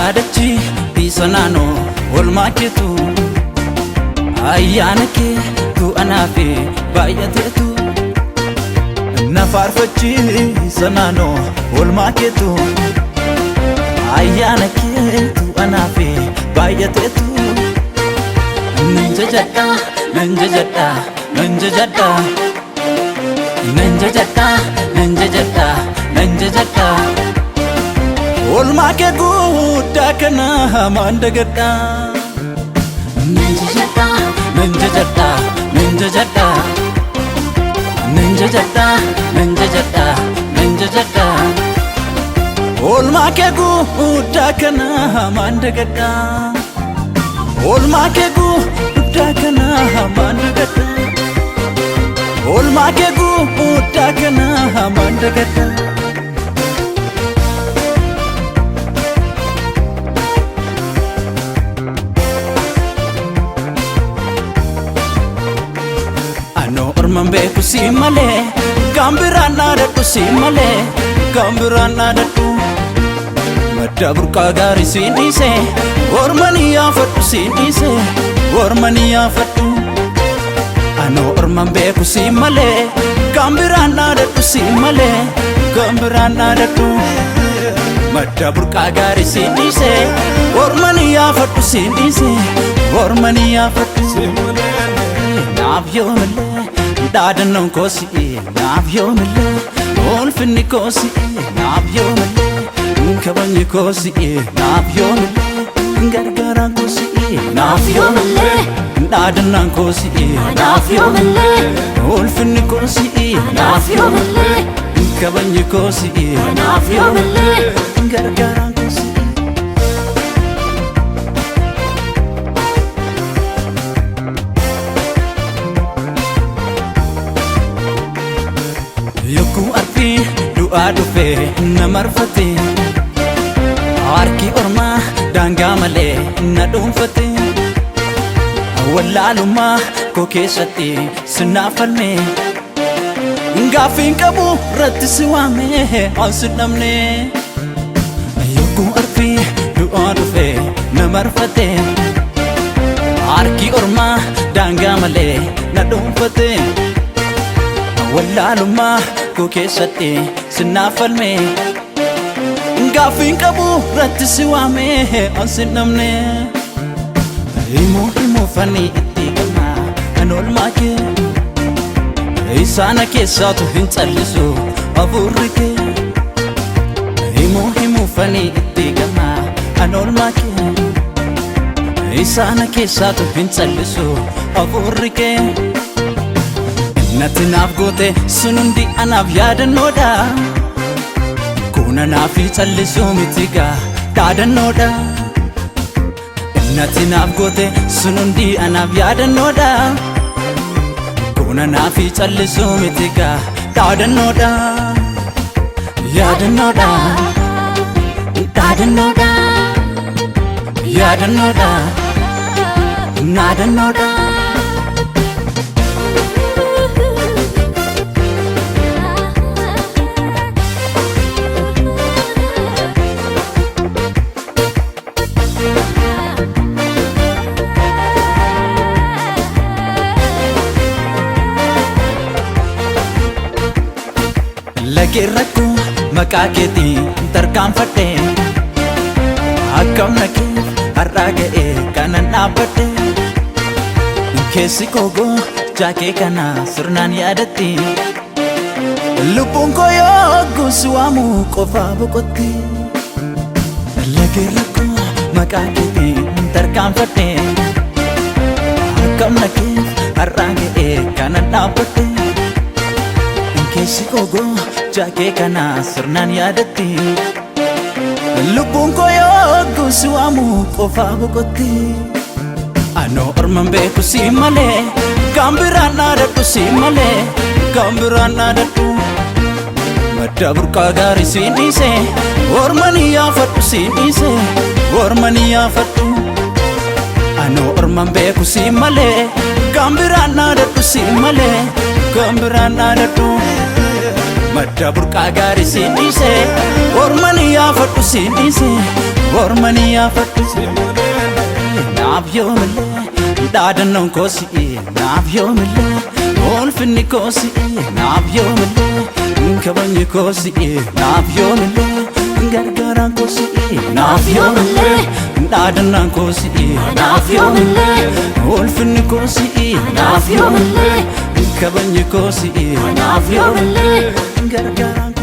yaadachi bisanano olmaaketu ayyaanake tu anaafe baay'ateetu nafaarfachi sanano olmaaketu ayyaanake tu anaafe baay'ateetu nanjajadha nanjajadha nanjajadha nanjajadha nanjajadha nanjajadha olmaake guddaa kana mandagadha nanjajadha nanjajadha nanjajadha nanjajadha nanjajadha nanjajadha olmaake guddaa kana mandagadha olmaake guddaa kana mandagadha olmaake guddaa kana mandagadha ano orman beeku si malee gambiraan dhaadhadhu si malee gambiraan dhaadhadhu madda burqaa gaarii si dhiise ormanii yaafadhu si dhiise ormanii yaafadhu ano orman beeku si malee gambiraan dhaadhadhu si malee gambiraan dhaadhadhu madda burqaa gaarii si dhiise ormanii yaafadhu si dhiise ormanii yaafadhu naaf yoomillee dhaadannoon koosi naaf yoomillee ulfinni koosi naaf yoomillee kabajni koosi naaf yoomillee gargaaraan koosi naaf yoomillee dhaadannaan koosi naaf yoomillee ulfinni koosi naaf yoomillee kabajni koosi naaf yoomillee gargaaraan koosi yokkuu arfi du'aa dhufe namarfate harki ormaa daangaa malee na dhuunfate wallaalummaa koo keessatti sinaaf falme gaaffiin qabu irratti si waame ansi dhabne yokkuu arfi du'aa dhufe namarfate harki ormaa daangaa malee na dhuunfate wallaalummaa koo keessatti sinaaf falme gaaffiin qabu irratti si waame ansi dhabne himuufanii itti galma kan olmaakee isaana keessaatu hin callisu hafuurri kee himuufanii itti galma kan olmaakee isaana keessaatu hin callisu hafuurri kee natti naaf goote sun hundi anaaf yaadannoodha kun anaaf callisuu miti gaa dhaadannoodha natti naaf goote sun hundi anaaf yaadannoodha kun anaaf callisuu miti gaa dhaadannoodha yaadannoodha dhaadannoodha yaadannoodha naadannoodha lageerrakku maqaa keetii tarkaanfadhe akkam nakeef har'aa ga'e kanan dhaabbadhe keessi koogoo jaakee kana sirnaan yaadatti lubbuun koo yogguu si waamu qofaa boqotti lageerrakku maqaa keetii tarkaanfadhe akkam nakeef har'aa ga'e kanan dhaabbadhe keessi koogoo jaakee kana sirnaan yaadatti lubbuun koo yogguu si waamu qofaa boqotti ano orman beeku si malee gambiraan dhaadhadhu si malee gambiraan dhaadhadhu madda burqaa gaarii si dhiise ormanii yaafadhu si dhiise ormanii yaafadhu ano orman beeku si malee gambiraan dhaadhadhu si malee gambiraan dhaadhadhu madda burqaa gaarii si dhiise ormanii yaafadhu si dhiise ormani afatu naaf yoomille dhaadannoon koosi naaf yoomille olfinni koosi naaf yoomille kabajni koosi naaf yoomille gargaaraan koosi naaf yoomille dhaadannaan koosi naaf yoomille olfinni koosi naaf yoomille kabajni koosi naaf yoomille gargaaraan